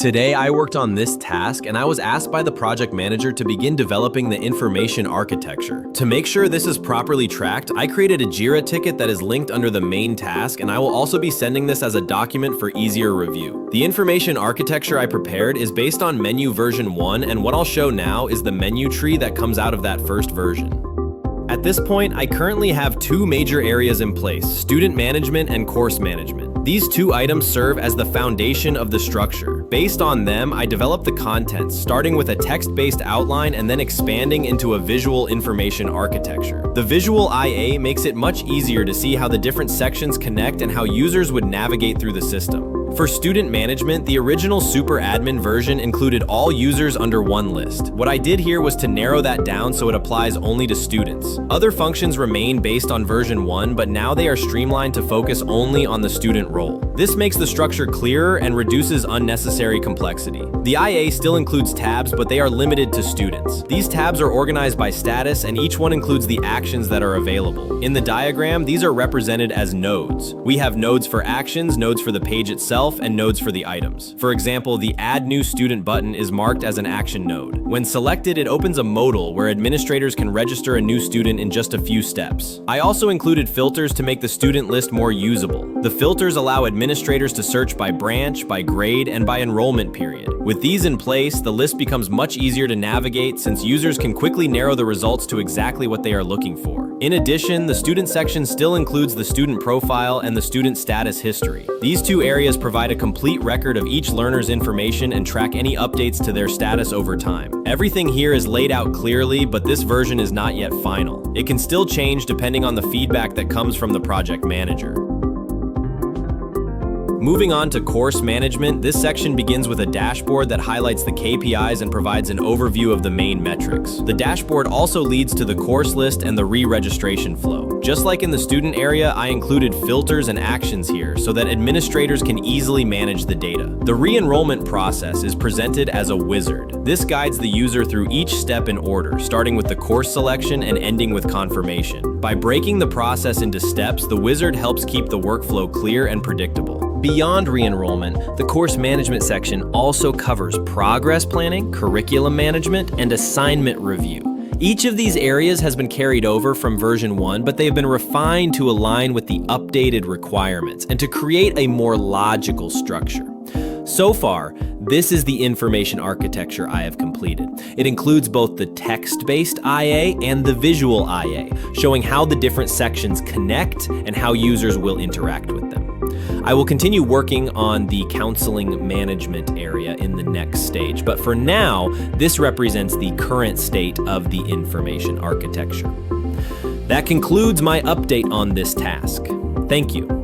Today, I worked on this task and I was asked by the project manager to begin developing the information architecture. To make sure this is properly tracked, I created a Jira ticket that is linked under the main task, and I will also be sending this as a document for easier review. The information architecture I prepared is based on menu version 1, and what I'll show now is the menu tree that comes out of that first version. At this point, I currently have two major areas in place: student management and course management. These two items serve as the foundation of the structure. Based on them, I developed the contents, starting with a text-based outline and then expanding into a visual information architecture. The visual IA makes it much easier to see how the different sections connect and how users would navigate through the system. For student management, the original super admin version included all users under one list. What I did here was to narrow that down so it applies only to students. Other functions remain based on version 1, but now they are streamlined to focus only on the student role. This makes the structure clearer and reduces unnecessary complexity. The IA still includes tabs, but they are limited to students. These tabs are organized by status, and each one includes the actions that are available. In the diagram, these are represented as nodes. We have nodes for actions, nodes for the page itself, and nodes for the items. For example, the Add New Student button is marked as an action node. When selected, it opens a modal where administrators can register a new student in just a few steps. I also included filters to make the student list more usable. The filters allow administrators to search by branch, by grade, and by enrollment period. With these in place, the list becomes much easier to navigate since users can quickly narrow the results to exactly what they are looking for. In addition, the student section still includes the student profile and the student status history. These two areas provide a complete record of each learner's information and track any updates to their status over time. Everything here is laid out clearly, but this version is not yet final. It can still change depending on the feedback that comes from the project manager. Moving on to course management, this section begins with a dashboard that highlights the KPIs and provides an overview of the main metrics. The dashboard also leads to the course list and the re-registration flow. Just like in the student area, I included filters and actions here so that administrators can easily manage the data. The re-enrollment process is presented as a wizard. This guides the user through each step in order, starting with the course selection and ending with confirmation. By breaking the process into steps, the wizard helps keep the workflow clear and predictable. Beyond re-enrollment, the course management section also covers progress planning, curriculum management, and assignment review. Each of these areas has been carried over from version 1, but they have been refined to align with the updated requirements and to create a more logical structure. So far, this is the information architecture I have completed. It includes both the text-based IA and the visual IA, showing how the different sections connect and how users will interact with them. I will continue working on the counseling management area in the next stage, but for now, this represents the current state of the information architecture. That concludes my update on this task. Thank you.